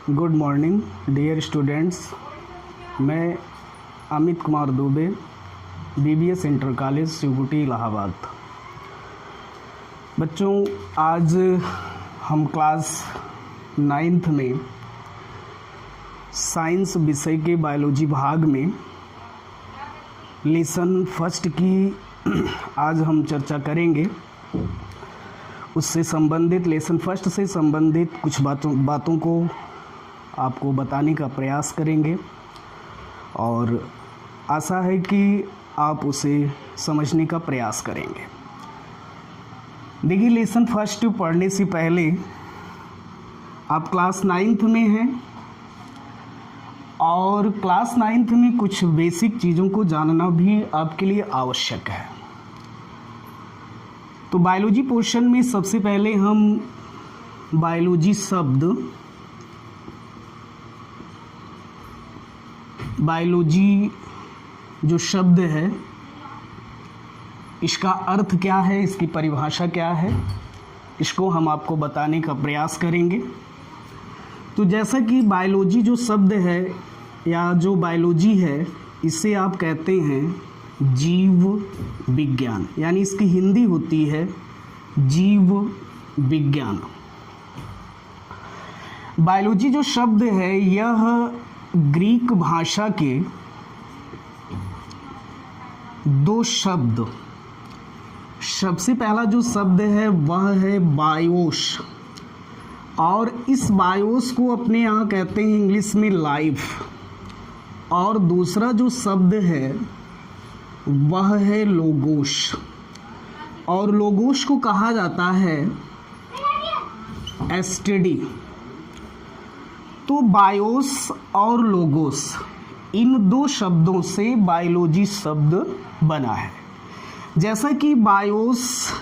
Good morning dear students. मैं Amit Kumar Dubey, BBS inter college Shivkuti Allahabad. बच्चों, आज हम क्लास 9th में साइंस विषय के बायोलॉजी भाग में लेसन फर्स्ट की आज हम चर्चा करेंगे। उससे संबंधित लेसन फर्स्ट से संबंधित कुछ बातों को आपको बताने का प्रयास करेंगे और आशा है कि आप उसे समझने का प्रयास करेंगे। देखिए, लेसन फर्स्ट पढ़ने से पहले आप क्लास 9th में हैं और क्लास 9th में कुछ बेसिक चीज़ों को जानना भी आपके लिए आवश्यक है। तो बायोलॉजी पोर्शन में सबसे पहले हम बायोलॉजी जो शब्द है, इसका अर्थ क्या है, इसकी परिभाषा क्या है, इसको हम आपको बताने का प्रयास करेंगे। तो जैसा कि बायोलॉजी जो शब्द है या जो बायोलॉजी है, इसे आप कहते हैं जीव विज्ञान, यानी इसकी हिंदी होती है जीव विज्ञान। बायोलॉजी जो शब्द है यह ग्रीक भाषा के दो शब्द, सबसे पहला जो शब्द है वह है बायोस, और इस बायोस को अपने यहाँ कहते हैं इंग्लिश में लाइफ, और दूसरा जो शब्द है वह है लोगोस, और लोगोस को कहा जाता है एसटीडी। तो बायोस और लोगोस, इन दो शब्दों से बायोलॉजी शब्द बना है। जैसा कि बायोस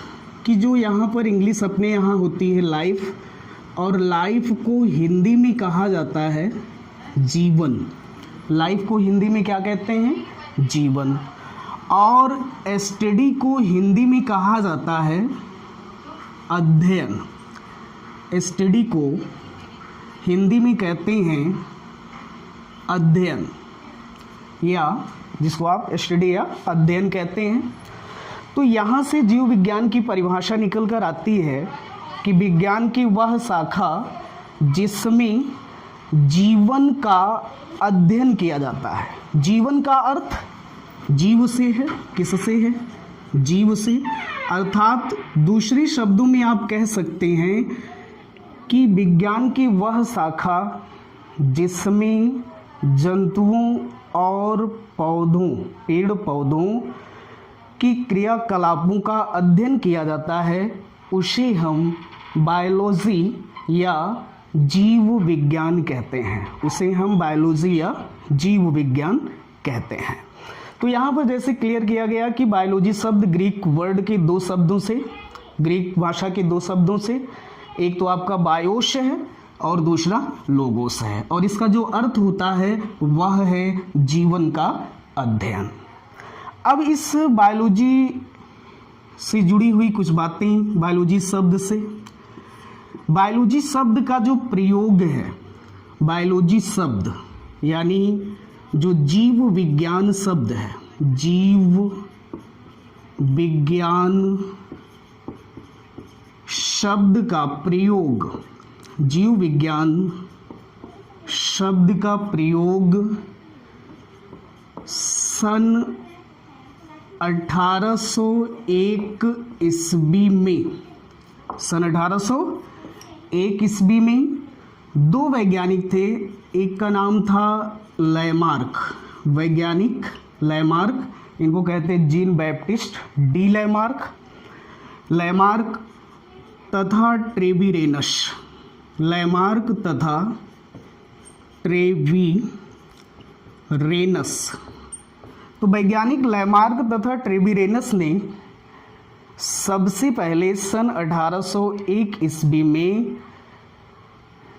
की जो यहाँ पर इंग्लिश अपने यहाँ होती है लाइफ, और लाइफ को हिंदी में कहा जाता है जीवन। लाइफ को हिंदी में क्या कहते हैं? जीवन। और स्टडी को हिंदी में कहा जाता है अध्ययन। स्टडी को हिंदी में कहते हैं अध्ययन, या जिसको आप स्टडी या अध्ययन कहते हैं। तो यहाँ से जीव विज्ञान की परिभाषा निकल कर आती है कि विज्ञान की वह शाखा जिसमें जीवन का अध्ययन किया जाता है। जीवन का अर्थ जीव से है। किससे है? जीव से। अर्थात दूसरे शब्दों में आप कह सकते हैं कि विज्ञान की वह शाखा जिसमें जंतुओं और पौधों, पेड़ पौधों की क्रियाकलापों का अध्ययन किया जाता है, उसे हम बायोलॉजी या जीव विज्ञान कहते हैं। उसे हम बायोलॉजी या जीव विज्ञान कहते हैं। तो यहाँ पर जैसे क्लियर किया गया कि बायोलॉजी शब्द ग्रीक वर्ड के दो शब्दों से, ग्रीक भाषा के दो शब्दों से, एक तो आपका बायोस है और दूसरा लोगोस है, और इसका जो अर्थ होता है वह है जीवन का अध्ययन। अब इस बायोलॉजी से जुड़ी हुई कुछ बातें बायोलॉजी शब्द से। बायोलॉजी शब्द का जो प्रयोग है, बायोलॉजी शब्द यानी जो जीव विज्ञान शब्द है, जीव विज्ञान शब्द का प्रयोग, जीव विज्ञान शब्द का प्रयोग सन 1801 ईस्वी में, सन 1801 ईस्वी में दो वैज्ञानिक थे। एक का नाम था लैमार्क, वैज्ञानिक लैमार्क, इनको कहते हैं Jean Baptiste D Lamarck, Lamarck तथा ट्रेविरेनस, लैमार्क तथा ट्रेविरेनस। तो वैज्ञानिक लैमार्क तथा ट्रेविरेनस ने सबसे पहले सन 1801 ईस्वी में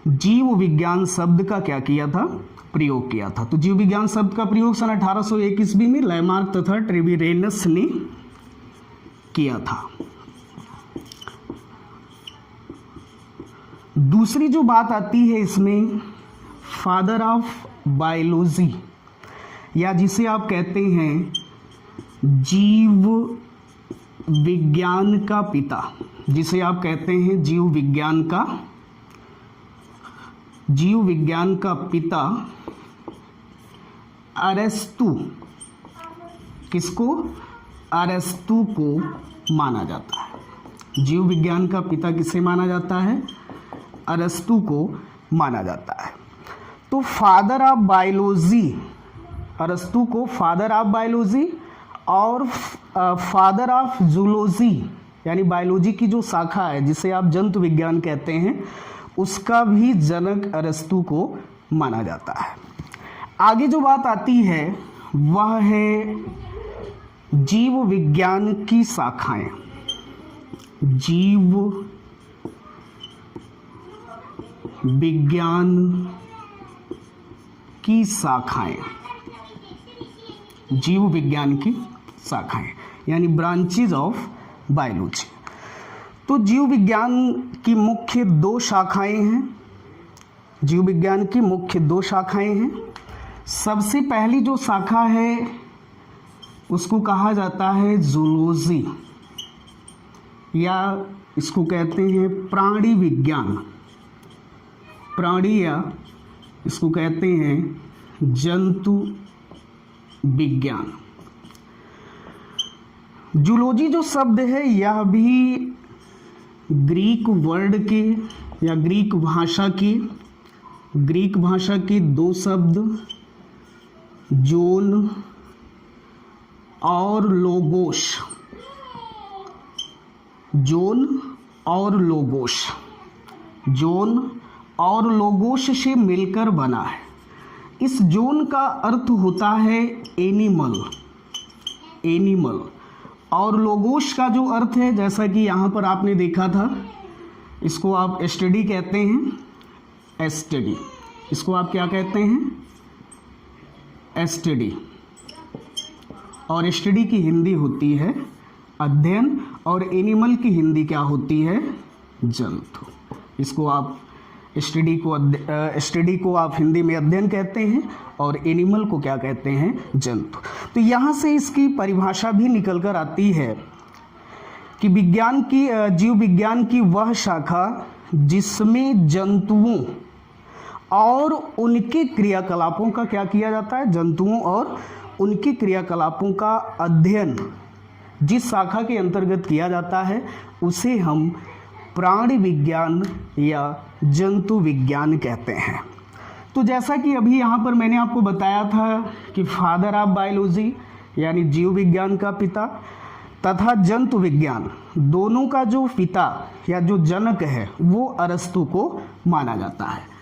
जीव विज्ञान शब्द का क्या किया था? प्रयोग किया था। तो जीव विज्ञान शब्द का प्रयोग सन 1801 ईस्वी में लैमार्क तथा ट्रेविरेनस ने किया था। दूसरी जो बात आती है इसमें फादर ऑफ बायोलॉजी, या जिसे आप कहते हैं जीव विज्ञान का पिता, जिसे आप कहते हैं जीव विज्ञान का पिता अरस्तु, किसको? अरस्तु को माना जाता है। जीव विज्ञान का पिता किसे माना जाता है? अरस्तु को माना जाता है। तो फादर ऑफ बायोलॉजी, अरस्तु को फादर ऑफ बायोलॉजी और फादर ऑफ जूलॉजी, यानी बायोलॉजी की जो शाखा है जिसे आप जंतु विज्ञान कहते हैं, उसका भी जनक अरस्तु को माना जाता है। आगे जो बात आती है वह है जीव विज्ञान की शाखाएं। जीव विज्ञान की शाखाएं, जीव विज्ञान की शाखाएं यानी ब्रांचेज ऑफ बायोलॉजी। तो जीव विज्ञान की मुख्य दो शाखाएं हैं। जीव विज्ञान की मुख्य दो शाखाएं हैं। सबसे पहली जो शाखा है उसको कहा जाता है जूलॉजी, या इसको कहते हैं प्राणी विज्ञान, प्राणी, या इसको कहते हैं जंतु विज्ञान। जूलॉजी जो शब्द है यह भी ग्रीक वर्ड के या ग्रीक भाषा के दो शब्द जोन और लोगोस, जोन और लोगोस से मिलकर बना है। इस जोन का अर्थ होता है एनिमल, और लोगोस का जो अर्थ है, जैसा कि यहाँ पर आपने देखा था, इसको आप स्टडी कहते हैं, स्टडी, इसको आप क्या कहते हैं? स्टडी। और स्टडी की हिंदी होती है अध्ययन, और एनिमल की हिंदी क्या होती है? जंतु। इसको आप स्टडी को आप हिंदी में अध्ययन कहते हैं, और एनिमल को क्या कहते हैं? जंतु। तो यहाँ से इसकी परिभाषा भी निकल कर आती है कि जीव विज्ञान की वह शाखा जिसमें जंतुओं और उनके क्रियाकलापों का क्या किया जाता है? जंतुओं और उनके क्रियाकलापों का अध्ययन जिस शाखा के अंतर्गत किया जाता है उसे हम प्राणी विज्ञान या जंतु विज्ञान कहते हैं। तो जैसा कि अभी यहाँ पर मैंने आपको बताया था कि फादर ऑफ बायोलॉजी यानी जीव विज्ञान का पिता तथा जंतु विज्ञान, दोनों का जो पिता या जो जनक है वो अरस्तु को माना जाता है।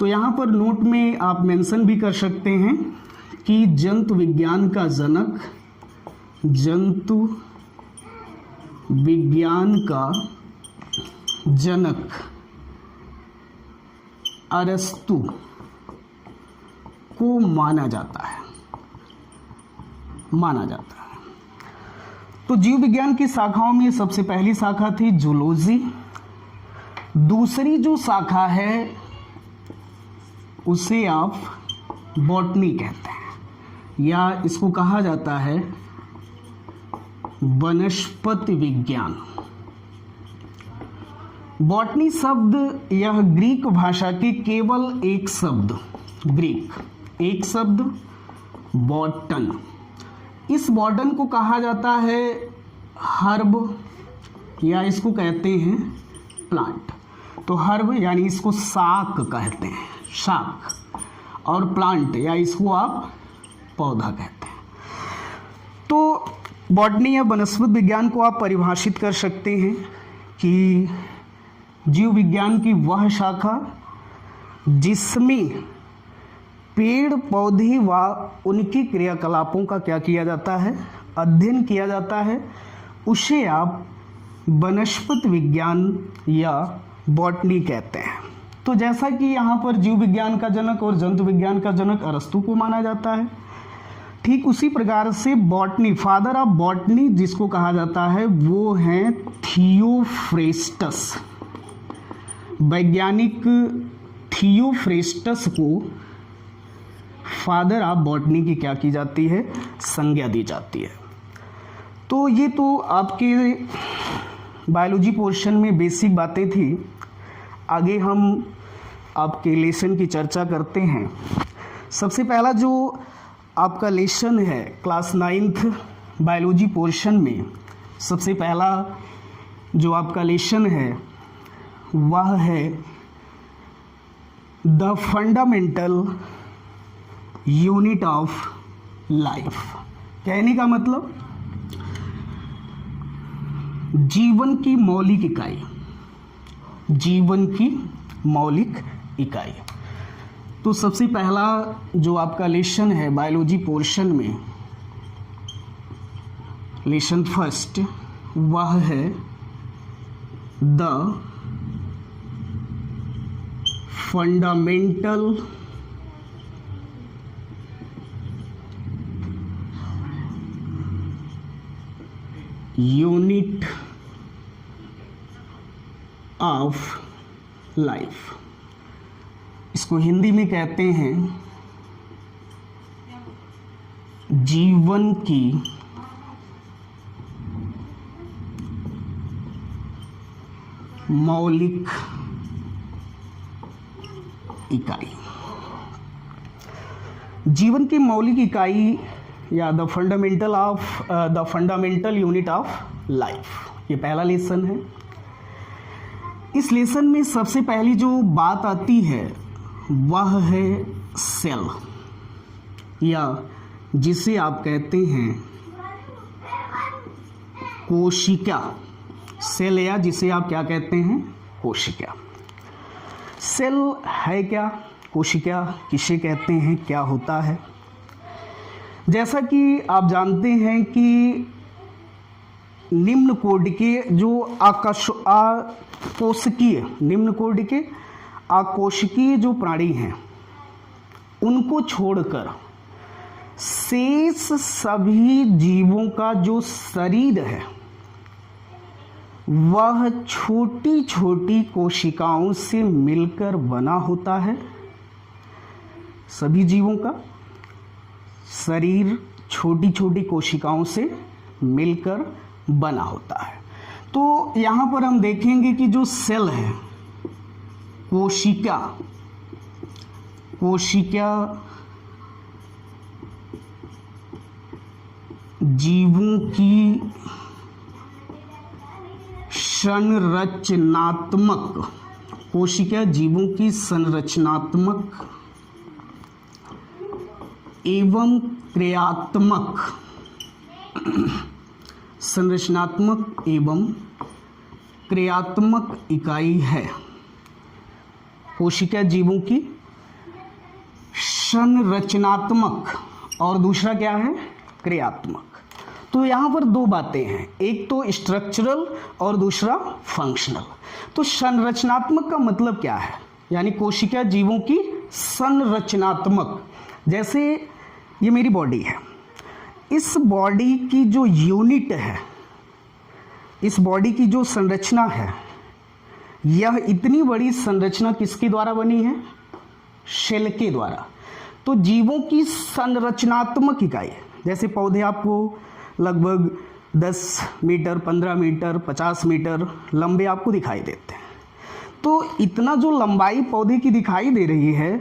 तो यहाँ पर नोट में आप मेंशन भी कर सकते हैं कि जंतु विज्ञान का जनक, जंतु विज्ञान का जनक अरस्तु को माना जाता है। तो जीव विज्ञान की शाखाओं में सबसे पहली शाखा थी जूलॉजी। दूसरी जो शाखा है उसे आप बॉटनी कहते हैं, या इसको कहा जाता है वनस्पति विज्ञान। बॉटनी शब्द यह ग्रीक भाषा के केवल एक शब्द बॉटन, इस बॉटन को कहा जाता है हर्ब, या इसको कहते हैं प्लांट। तो हर्ब यानी इसको शाक कहते हैं, शाक, और प्लांट या इसको आप पौधा कहते हैं। तो बॉटनी या वनस्पति विज्ञान को आप परिभाषित कर सकते हैं कि जीव विज्ञान की वह शाखा जिसमें पेड़ पौधे व उनकी क्रियाकलापों का क्या किया जाता है? अध्ययन किया जाता है, उसे आप वनस्पति विज्ञान या बॉटनी कहते हैं। तो जैसा कि यहाँ पर जीव विज्ञान का जनक और जंतु विज्ञान का जनक अरस्तु को माना जाता है, ठीक उसी प्रकार से बॉटनी, फादर ऑफ बॉटनी जिसको कहा जाता है वो हैं थियोफ्रेस्टस। वैज्ञानिक थियोफ्रेस्टस को फादर ऑफ बॉटनी की क्या की जाती है, संज्ञा दी जाती है। तो ये तो आपके बायोलॉजी पोर्शन में बेसिक बातें थी। आगे हम आपके लेसन की चर्चा करते हैं। सबसे पहला जो आपका लेसन है क्लास 9th बायोलॉजी पोर्शन में, सबसे पहला जो आपका लेसन है वह है the fundamental unit of life. कहने का मतलब जीवन की मौलिक इकाई, जीवन की मौलिक इकाई। तो सबसे पहला जो आपका लेसन है बायोलॉजी पोर्शन में, लेसन फर्स्ट, वह है the fundamental unit of life. इसको हिंदी में कहते हैं जीवन की मौलिक इकाई। जीवन की मौलिक इकाई या the fundamental unit of life, ये पहला लेसन है। इस लेसन में सबसे पहली जो बात आती है वह है सेल, या जिसे आप कहते हैं कोशिका। सेल या जिसे आप क्या कहते हैं, कोशिका। सेल है क्या, कोशिका किसे कहते हैं, क्या होता है? जैसा कि आप जानते हैं कि निम्न कोटि के जो आकोशिकीय, निम्न कोटि के आकोशिकीय जो प्राणी हैं उनको छोड़कर शेष सभी जीवों का जो शरीर है वह छोटी छोटी कोशिकाओं से मिलकर बना होता है। सभी जीवों का शरीर छोटी छोटी कोशिकाओं से मिलकर बना होता है। तो यहाँ पर हम देखेंगे कि जो सेल है, कोशिका, कोशिका जीवों की संरचनात्मक, कोशिका जीवों की संरचनात्मक एवं क्रियात्मक, संरचनात्मक एवं क्रियात्मक इकाई है। कोशिका जीवों की संरचनात्मक और दूसरा क्या है, क्रियात्मक। तो यहाँ पर दो बातें हैं, एक तो स्ट्रक्चरल और दूसरा फंक्शनल। तो संरचनात्मक का मतलब क्या है, यानी कोशिका जीवों की संरचनात्मक। जैसे ये मेरी बॉडी है, इस बॉडी की जो यूनिट है, इस बॉडी की जो संरचना है, यह इतनी बड़ी संरचना किसके द्वारा बनी है, सेल के द्वारा। तो जीवों की संरचनात्मक इकाई, जैसे पौधे आपको लगभग 10 मीटर, 15 मीटर, 50 मीटर लंबे आपको दिखाई देते हैं। तो इतना जो लंबाई पौधे की दिखाई दे रही है,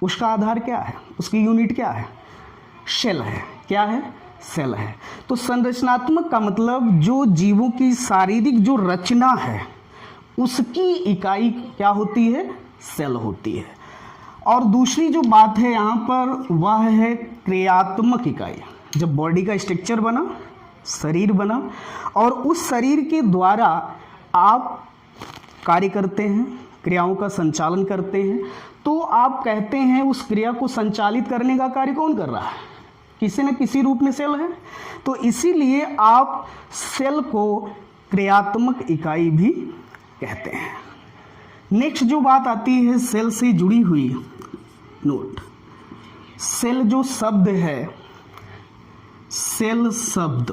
उसका आधार क्या है, उसकी यूनिट क्या है, सेल है। क्या है, सेल है। तो संरचनात्मक का मतलब जो जीवों की शारीरिक जो रचना है उसकी इकाई क्या होती है, सेल होती है। और दूसरी जो बात है यहाँ पर वह है क्रियात्मक इकाई। जब बॉडी का स्ट्रक्चर बना, शरीर बना, और उस शरीर के द्वारा आप कार्य करते हैं, क्रियाओं का संचालन करते हैं, तो आप कहते हैं उस क्रिया को संचालित करने का कार्य कौन कर रहा है, किसी न किसी रूप में सेल है। तो इसीलिए आप सेल को क्रियात्मक इकाई भी कहते हैं। नेक्स्ट जो बात आती है सेल से जुड़ी हुई, नोट, सेल जो शब्द है, सेल शब्द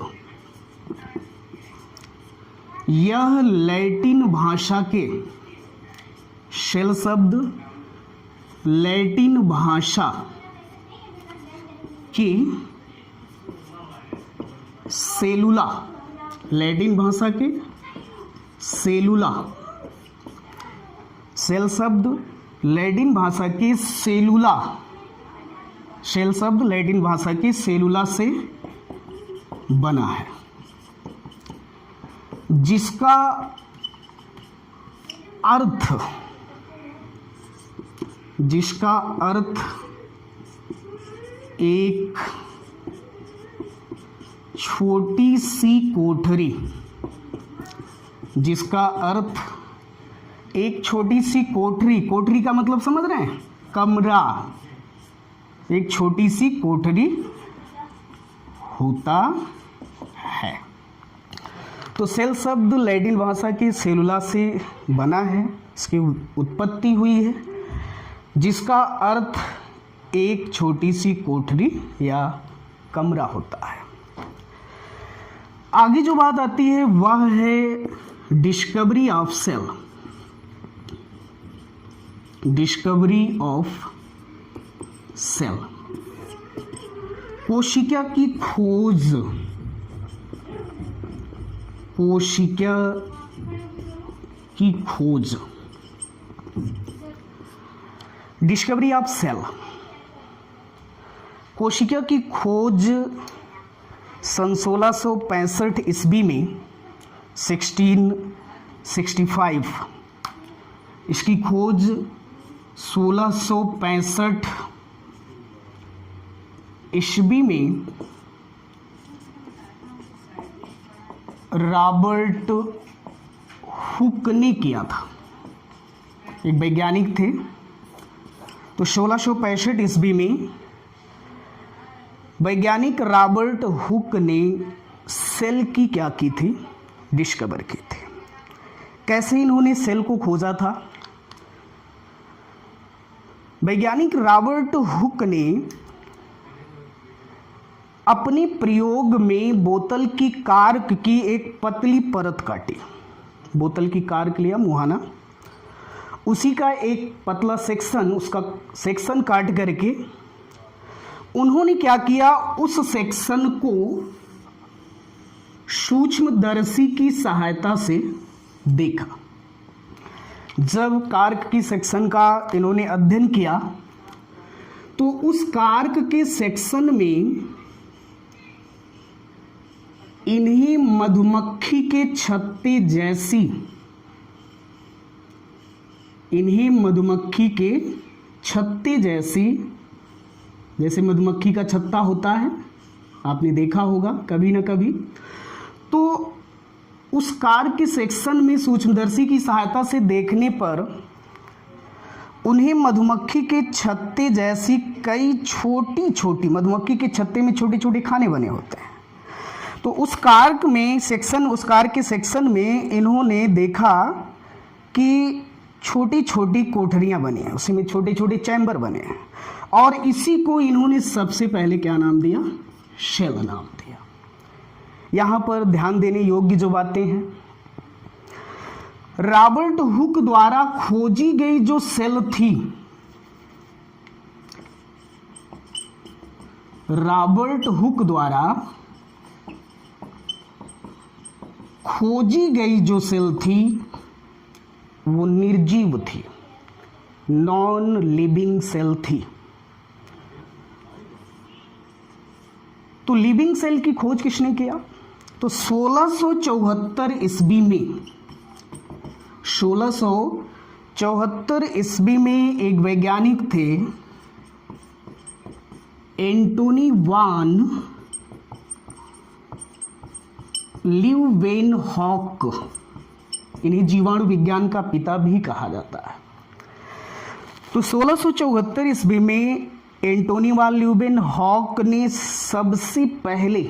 यह लैटिन भाषा के, सेल शब्द लैटिन भाषा की सेलुला, लैटिन भाषा के सेलुला, सेल शब्द लैटिन भाषा की सेलुला, सेल शब्द लैटिन भाषा की सेलुला से बना है, जिसका अर्थ एक छोटी सी कोठरी, जिसका अर्थ एक छोटी सी कोठरी, कोठरी का मतलब समझ रहे हैं, कमरा, एक छोटी सी कोठरी होता है। तो सेल शब्द लैटिन भाषा की सेलुला से बना है, इसकी उत्पत्ति हुई है, जिसका अर्थ एक छोटी सी कोठरी या कमरा होता है। आगे जो बात आती है वह है discovery of cell, discovery of cell, कोशिका की खोज, कोशिका की खोज, डिस्कवरी ऑफ सेल, कोशिका की खोज सन 1665 ईस्वी में 1665, इसकी खोज 1665 ईस्वी में रॉबर्ट हुक ने किया था, एक वैज्ञानिक थे। तो 1665 ईस्वी में वैज्ञानिक रॉबर्ट हुक ने सेल की क्या की थी, डिस्कवर की थी। कैसे इन्होंने सेल को खोजा था? वैज्ञानिक रॉबर्ट हुक ने अपने प्रयोग में बोतल की कार्क की एक पतली परत काटी, बोतल की कार्क लिया मुहाना, उसी का एक पतला सेक्शन, उसका सेक्शन काट करके उन्होंने क्या किया, उस सेक्शन को सूक्ष्मदर्शी की सहायता से देखा। जब कार्क की सेक्शन का इन्होंने अध्ययन किया तो उस कार्क के सेक्शन में इन्हीं मधुमक्खी के छत्ते जैसी, इन्हीं मधुमक्खी के छत्ते जैसी, जैसे मधुमक्खी का छत्ता होता है, आपने देखा होगा कभी ना कभी, तो उस कार्क के सेक्शन में सूक्ष्मदर्शी की सहायता से देखने पर उन्हें मधुमक्खी के छत्ते जैसी कई छोटी छोटी, मधुमक्खी के छत्ते में छोटे छोटे खाने बने होते हैं, तो उस कार्क में सेक्शन, उस कार्क के सेक्शन में इन्होंने देखा कि छोटी छोटी कोठरियां बनी हैं, उसी में छोटे छोटे चैम्बर बने हैं, और इसी को इन्होंने सबसे पहले क्या नाम दिया, सेल नाम दिया। यहाँ पर ध्यान देने योग्य जो बातें हैं, रॉबर्ट हुक द्वारा खोजी गई जो सेल थी, रॉबर्ट हुक द्वारा खोजी गई जो सेल थी वो निर्जीव थी, नॉन लिविंग सेल थी। तो लिविंग सेल की खोज किसने किया? तो 1674 ईस्वी में, 1674 ईस्वी में एक वैज्ञानिक थे एंटोनी वान ल्यूवेनहॉक, इन्हें जीवाणु विज्ञान का पिता भी कहा जाता है। तो 1674 ईस्वी में एंटोनी वान ल्यूवेनहॉक ने सबसे पहले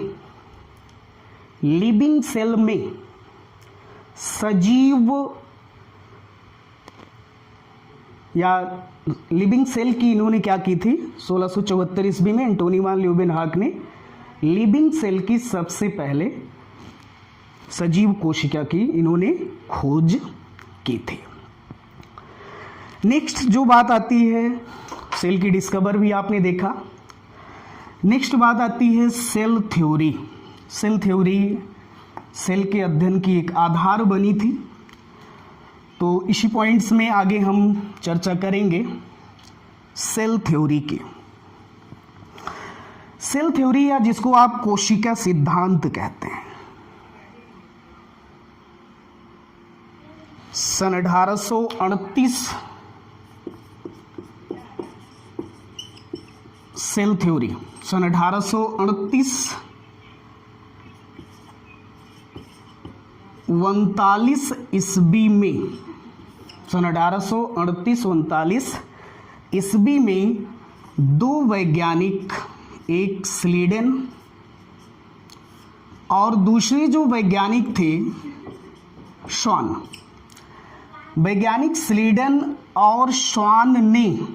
लिविंग सेल में सजीव या लिविंग सेल की इन्होंने क्या की थी, 1674 ईस्वी में एंटोनी वान ल्यूवेनहॉक ने लिविंग सेल की सबसे पहले सजीव कोशिका की इन्होंने खोज की थी। नेक्स्ट जो बात आती है, सेल की डिस्कवर भी आपने देखा। नेक्स्ट बात आती है cell theory. Cell theory cell के अध्ययन की एक आधार बनी थी। तो इसी पॉइंट्स में आगे हम चर्चा करेंगे सेल थ्योरी की। सेल थ्योरी या जिसको आप कोशिका सिद्धांत कहते हैं, सन 1838 सेल थ्योरी, सन 1838 39 ईस्वी में, सन 1838-39 ईस्वी में दो वैज्ञानिक, एक स्वीडन और दूसरे जो वैज्ञानिक थे श्वान, वैज्ञानिक स्वीडन और श्वान ने,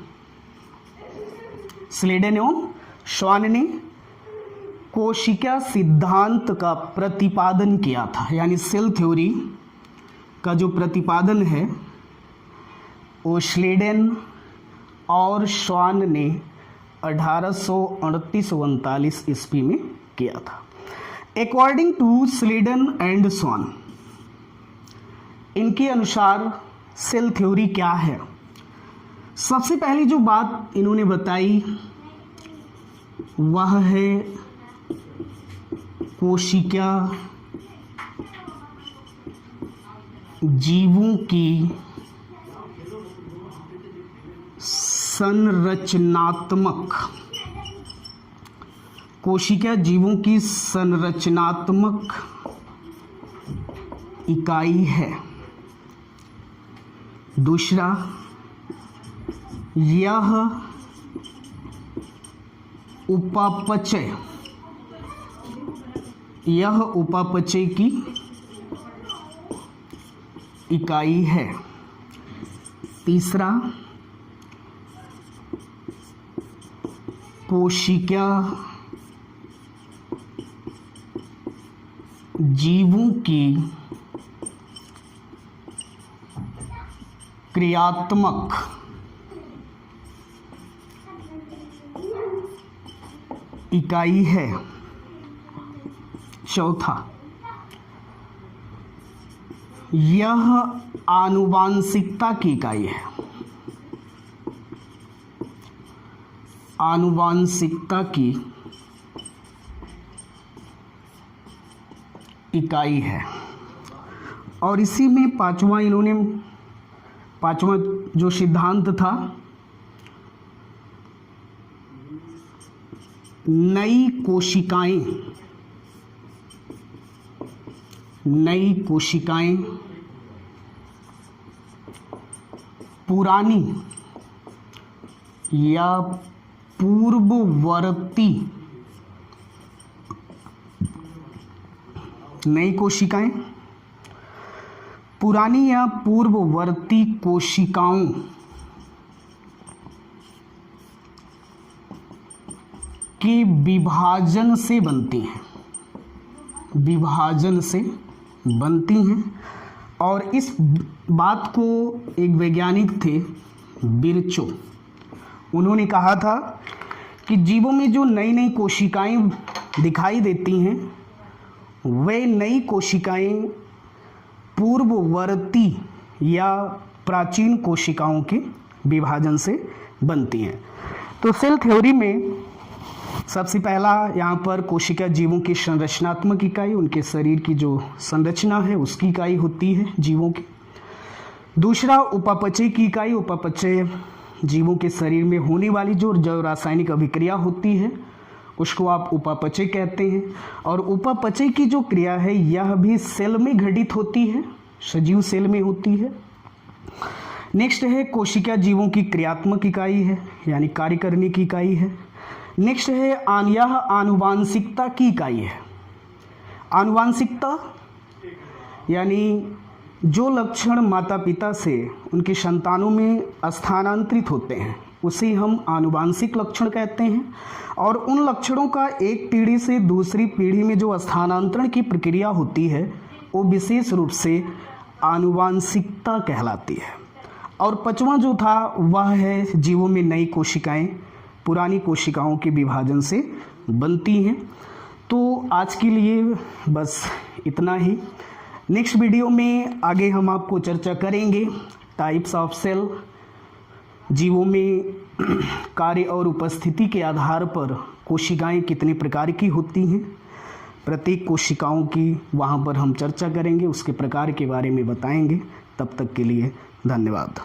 स्वीडन एवं श्वान ने कोशिका सिद्धांत का प्रतिपादन किया था। यानी सेल थ्योरी का जो प्रतिपादन है वो स्वीडन और श्वान ने 1838-39 ईस्वी में किया था। अकॉर्डिंग टू स्वीडन एंड श्वान, इनके अनुसार सेल थ्योरी क्या है? सबसे पहली जो बात इन्होंने बताई वह है कोशिका जीवों की संरचनात्मक, कोशिका जीवों की संरचनात्मक इकाई है। दूसरा, यह उपापचय, यह उपापचय की इकाई है। तीसरा, कोशिका जीवों की क्रियात्मक इकाई है। चौथा, यह आनुवांशिकता की इकाई है, आनुवांशिकता की इकाई है। और इसी में पांचवा जो सिद्धांत था, नई कोशिकाएं पुरानी या पूर्ववर्ती, नई कोशिकाएं पुरानी या पूर्ववर्ती कोशिकाओं के विभाजन से बनती हैं, विभाजन से बनती हैं। और इस बात को एक वैज्ञानिक थे बिरचो, उन्होंने कहा था कि जीवों में जो नई नई कोशिकाएं दिखाई देती हैं वे नई कोशिकाएं पूर्ववर्ती या प्राचीन कोशिकाओं के विभाजन से बनती हैं। तो सेल थ्योरी में सबसे पहला यहाँ पर कोशिका जीवों की संरचनात्मक इकाई, उनके शरीर की जो संरचना है उसकी इकाई होती है जीवों की। दूसरा, उपापचय की इकाई, उपापचय जीवों के शरीर में होने वाली जो रासायनिक अभिक्रिया होती है उसको आप उपापचय कहते हैं। और उपापचय की जो क्रिया है यह भी सेल में घटित होती है, सजीव सेल में होती है। नेक्स्ट है कोशिका जीवों की क्रियात्मक इकाई है, यानी कार्य करने की इकाई है। नेक्स्ट है यह आनुवांशिकता की इकाई है। आनुवांशिकता यानी जो लक्षण माता पिता से उनके संतानों में स्थानांतरित होते हैं उसे हम आनुवांशिक लक्षण कहते हैं। और उन लक्षणों का एक पीढ़ी से दूसरी पीढ़ी में जो स्थानांतरण की प्रक्रिया होती है वो विशेष रूप से आनुवांशिकता कहलाती है। और पांचवा जो था वह है जीवों में नई कोशिकाएं पुरानी कोशिकाओं के विभाजन से बनती हैं। तो आज के लिए बस इतना ही। नेक्स्ट वीडियो में आगे हम आपको चर्चा करेंगे टाइप्स ऑफ सेल, जीवों में कार्य और उपस्थिति के आधार पर कोशिकाएं कितने प्रकार की होती हैं, प्रत्येक कोशिकाओं की वहाँ पर हम चर्चा करेंगे, उसके प्रकार के बारे में बताएंगे। तब तक के लिए धन्यवाद।